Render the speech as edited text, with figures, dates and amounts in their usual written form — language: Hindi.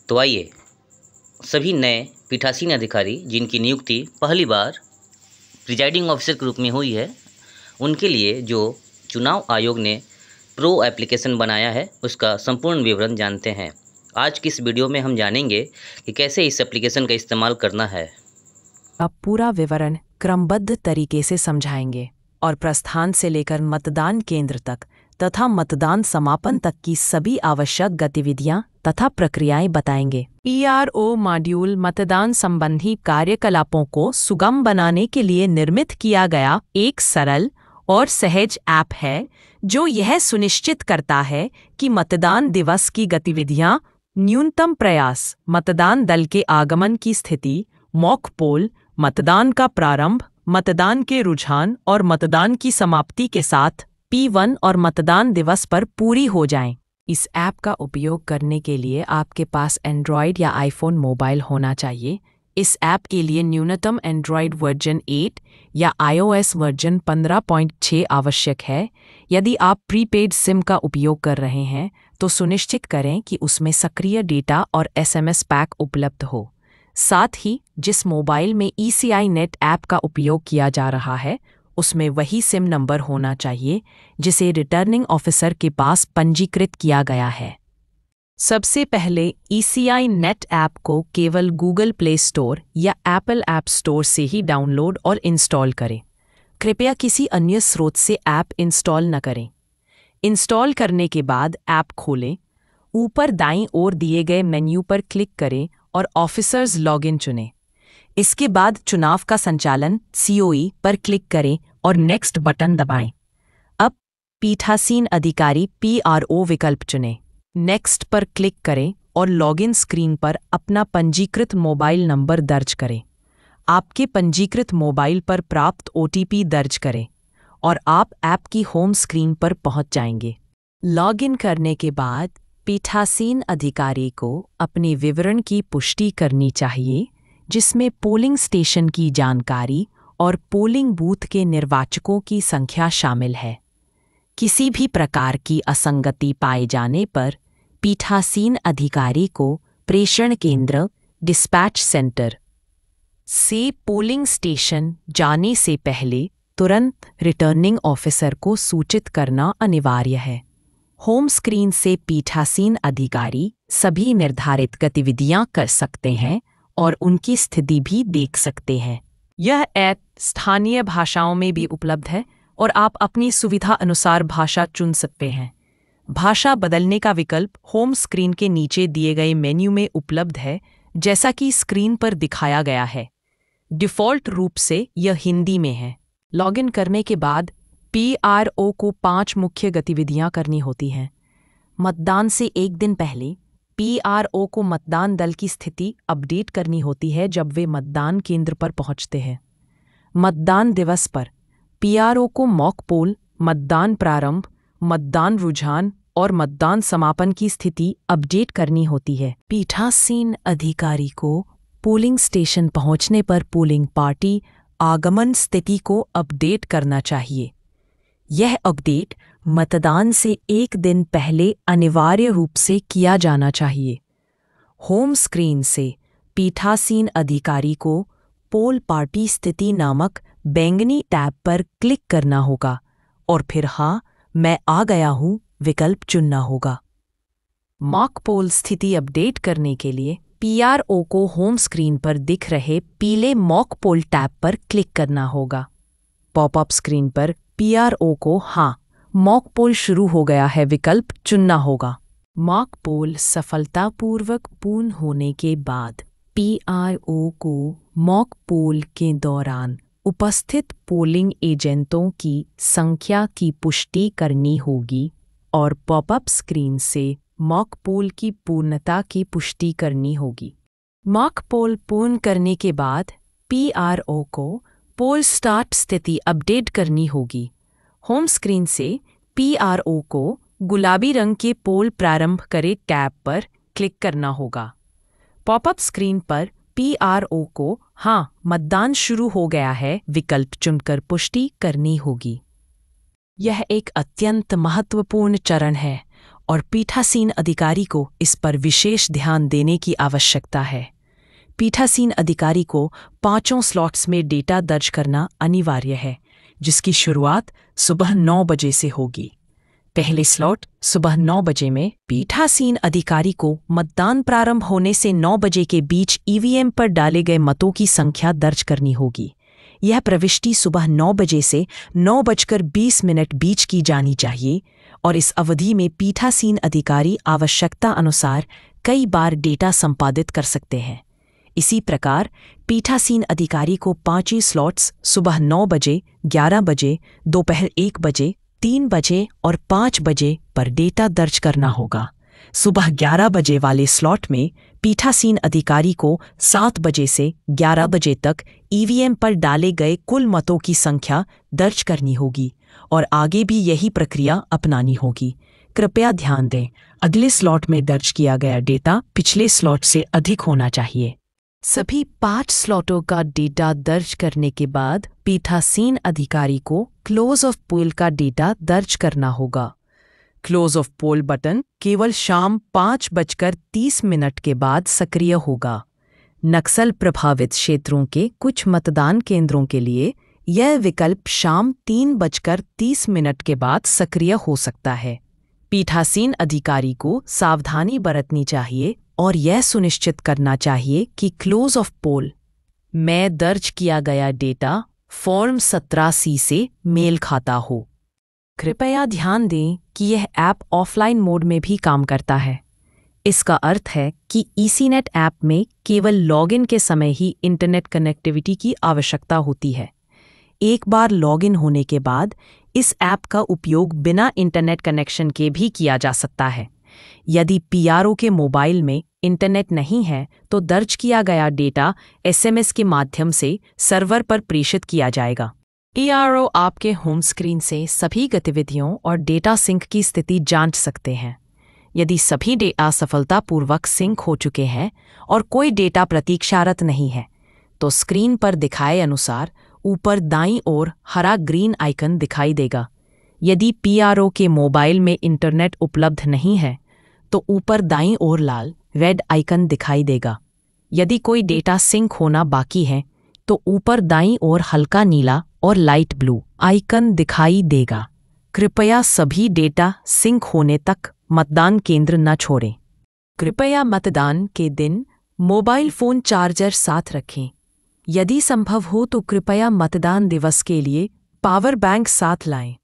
तो आइए सभी नए पीठासीन अधिकारी जिनकी नियुक्ति पहली बार प्रिजाइडिंग ऑफिसर के रूप में हुई है, उनके लिए जो चुनाव आयोग ने प्रो एप्लीकेशन बनाया है उसका संपूर्ण विवरण जानते हैं। आज की इस वीडियो में हम जानेंगे कि कैसे इस एप्लीकेशन का इस्तेमाल करना है। अब पूरा विवरण क्रमबद्ध तरीके से समझाएंगे और प्रस्थान से लेकर मतदान केंद्र तक तथा मतदान समापन तक की सभी आवश्यक गतिविधियां तथा प्रक्रियाएं बताएंगे। PRO मॉड्यूल मतदान संबंधी कार्यकलापों को सुगम बनाने के लिए निर्मित किया गया एक सरल और सहज ऐप है जो यह सुनिश्चित करता है कि मतदान दिवस की गतिविधियां न्यूनतम प्रयास, मतदान दल के आगमन की स्थिति, मॉक पोल, मतदान का प्रारंभ, मतदान के रुझान और मतदान की समाप्ति के साथ P1 और मतदान दिवस पर पूरी हो जाएं। इस ऐप का उपयोग करने के लिए आपके पास एंड्रॉयड या आईफोन मोबाइल होना चाहिए। इस ऐप के लिए न्यूनतम एंड्रॉयड वर्जन 8 या iOS वर्जन 15.6 आवश्यक है। यदि आप प्रीपेड सिम का उपयोग कर रहे हैं तो सुनिश्चित करें कि उसमें सक्रिय डेटा और SMS पैक उपलब्ध हो। साथ ही जिस मोबाइल में ECI नेट ऐप का उपयोग किया जा रहा है उसमें वही सिम नंबर होना चाहिए जिसे रिटर्निंग ऑफिसर के पास पंजीकृत किया गया है। सबसे पहले ECI नेट ऐप को केवल गूगल प्ले स्टोर या एप्पल ऐप स्टोर से ही डाउनलोड और इंस्टॉल करें। कृपया किसी अन्य स्रोत से ऐप इंस्टॉल न करें। इंस्टॉल करने के बाद ऐप खोलें, ऊपर दाईं ओर दिए गए मेन्यू पर क्लिक करें और ऑफिसर्स लॉगिन चुनें। इसके बाद चुनाव का संचालन COE पर क्लिक करें और नेक्स्ट बटन दबाएं। अब पीठासीन अधिकारी PRO विकल्प चुनें। नेक्स्ट पर क्लिक करें और लॉगिन स्क्रीन पर अपना पंजीकृत मोबाइल नंबर दर्ज करें। आपके पंजीकृत मोबाइल पर प्राप्त OTP दर्ज करें और आप ऐप की होम स्क्रीन पर पहुंच जाएंगे। लॉगिन करने के बाद पीठासीन अधिकारी को अपने विवरण की पुष्टि करनी चाहिए जिसमें पोलिंग स्टेशन की जानकारी और पोलिंग बूथ के निर्वाचकों की संख्या शामिल है। किसी भी प्रकार की असंगति पाए जाने पर पीठासीन अधिकारी को प्रेषण केंद्र डिस्पैच सेंटर से पोलिंग स्टेशन जाने से पहले तुरंत रिटर्निंग ऑफिसर को सूचित करना अनिवार्य है। होम स्क्रीन से पीठासीन अधिकारी सभी निर्धारित गतिविधियां कर सकते हैं और उनकी स्थिति भी देख सकते हैं। यह ऐप स्थानीय भाषाओं में भी उपलब्ध है और आप अपनी सुविधा अनुसार भाषा चुन सकते हैं। भाषा बदलने का विकल्प होम स्क्रीन के नीचे दिए गए मेन्यू में उपलब्ध है, जैसा कि स्क्रीन पर दिखाया गया है। डिफ़ॉल्ट रूप से यह हिंदी में है। लॉगिन करने के बाद PRO को 5 मुख्य गतिविधियां करनी होती हैं। मतदान से एक दिन पहले PRO को मतदान दल की स्थिति अपडेट करनी होती है जब वे मतदान केंद्र पर पहुंचते हैं। मतदान दिवस पर PRO को मॉक पोल, मतदान प्रारंभ, मतदान रुझान और मतदान समापन की स्थिति अपडेट करनी होती है। पीठासीन अधिकारी को पोलिंग स्टेशन पहुंचने पर पोलिंग पार्टी आगमन स्थिति को अपडेट करना चाहिए। यह अपडेट मतदान से एक दिन पहले अनिवार्य रूप से किया जाना चाहिए। होम स्क्रीन से पीठासीन अधिकारी को पोल पार्टी स्थिति नामक बैंगनी टैब पर क्लिक करना होगा और फिर हाँ, मैं आ गया हूँ विकल्प चुनना होगा। मॉक पोल स्थिति अपडेट करने के लिए PRO को होम स्क्रीन पर दिख रहे पीले मॉक पोल टैब पर क्लिक करना होगा। पॉपअप स्क्रीन पर PRO को हाँ, मॉक पोल शुरू हो गया है विकल्प चुनना होगा। मॉक पोल सफलतापूर्वक पूर्ण होने के बाद PRO को मॉक पोल के दौरान उपस्थित पोलिंग एजेंटों की संख्या की पुष्टि करनी होगी और पॉपअप स्क्रीन से मॉक पोल की पूर्णता की पुष्टि करनी होगी। मॉक पोल पूर्ण करने के बाद PRO को पोल स्टार्ट स्थिति अपडेट करनी होगी। होम स्क्रीन से PRO को गुलाबी रंग के पोल प्रारंभ करे टैब पर क्लिक करना होगा। पॉपअप स्क्रीन पर PRO को हाँ, मतदान शुरू हो गया है विकल्प चुनकर पुष्टि करनी होगी। यह एक अत्यंत महत्वपूर्ण चरण है और पीठासीन अधिकारी को इस पर विशेष ध्यान देने की आवश्यकता है। पीठासीन अधिकारी को 5 स्लॉट्स में डेटा दर्ज करना अनिवार्य है, जिसकी शुरुआत सुबह 9 बजे से होगी। पहले स्लॉट सुबह 9 बजे में पीठासीन अधिकारी को मतदान प्रारंभ होने से 9 बजे के बीच ईवीएम पर डाले गए मतों की संख्या दर्ज करनी होगी। यह प्रविष्टि सुबह 9 बजे से 9:20 बीच की जानी चाहिए और इस अवधि में पीठासीन अधिकारी आवश्यकता अनुसार कई बार डेटा संपादित कर सकते हैं। इसी प्रकार पीठासीन अधिकारी को 5 स्लॉट्स सुबह 9 बजे, 11 बजे, दोपहर 1 बजे, 3 बजे और 5 बजे पर डेटा दर्ज करना होगा। सुबह 11 बजे वाले स्लॉट में पीठासीन अधिकारी को 7 बजे से 11 बजे तक ईवीएम पर डाले गए कुल मतों की संख्या दर्ज करनी होगी और आगे भी यही प्रक्रिया अपनानी होगी। कृपया ध्यान दें, अगले स्लॉट में दर्ज किया गया डेटा पिछले स्लॉट से अधिक होना चाहिए। सभी 5 स्लॉटों का डेटा दर्ज करने के बाद पीठासीन अधिकारी को क्लोज ऑफ पोल का डेटा दर्ज करना होगा। क्लोज ऑफ पोल बटन केवल शाम 5:30 के बाद सक्रिय होगा। नक्सल प्रभावित क्षेत्रों के कुछ मतदान केंद्रों के लिए यह विकल्प शाम 3:30 के बाद सक्रिय हो सकता है। पीठासीन अधिकारी को सावधानी बरतनी चाहिए और यह सुनिश्चित करना चाहिए कि क्लोज ऑफ पोल में दर्ज किया गया डेटा फॉर्म 17C से मेल खाता हो। कृपया ध्यान दें कि यह ऐप ऑफलाइन मोड में भी काम करता है। इसका अर्थ है कि ईसीनेट ऐप में केवल लॉगिन के समय ही इंटरनेट कनेक्टिविटी की आवश्यकता होती है। एक बार लॉगिन होने के बाद इस ऐप का उपयोग बिना इंटरनेट कनेक्शन के भी किया जा सकता है। यदि पीआरओ के मोबाइल में इंटरनेट नहीं है तो दर्ज किया गया डेटा एसएमएस के माध्यम से सर्वर पर प्रेषित किया जाएगा। पीआरओ आपके होम स्क्रीन से सभी गतिविधियों और डेटा सिंक की स्थिति जांच सकते हैं। यदि सभी डेटा सफलतापूर्वक सिंक हो चुके हैं और कोई डेटा प्रतीक्षारत नहीं है, तो स्क्रीन पर दिखाए अनुसार ऊपर दाईं ओर हरा ग्रीन आइकन दिखाई देगा। यदि पीआरओ के मोबाइल में इंटरनेट उपलब्ध नहीं है, तो ऊपर दाईं ओर लाल रेड आइकन दिखाई देगा। यदि कोई डेटा सिंक होना बाकी है, तो ऊपर दाईं ओर हल्का नीला और लाइट ब्लू आइकन दिखाई देगा। कृपया सभी डेटा सिंक होने तक मतदान केंद्र न छोड़ें। कृपया मतदान के दिन मोबाइल फ़ोन चार्जर साथ रखें। यदि संभव हो तो कृपया मतदान दिवस के लिए पावर बैंक साथ लाएं।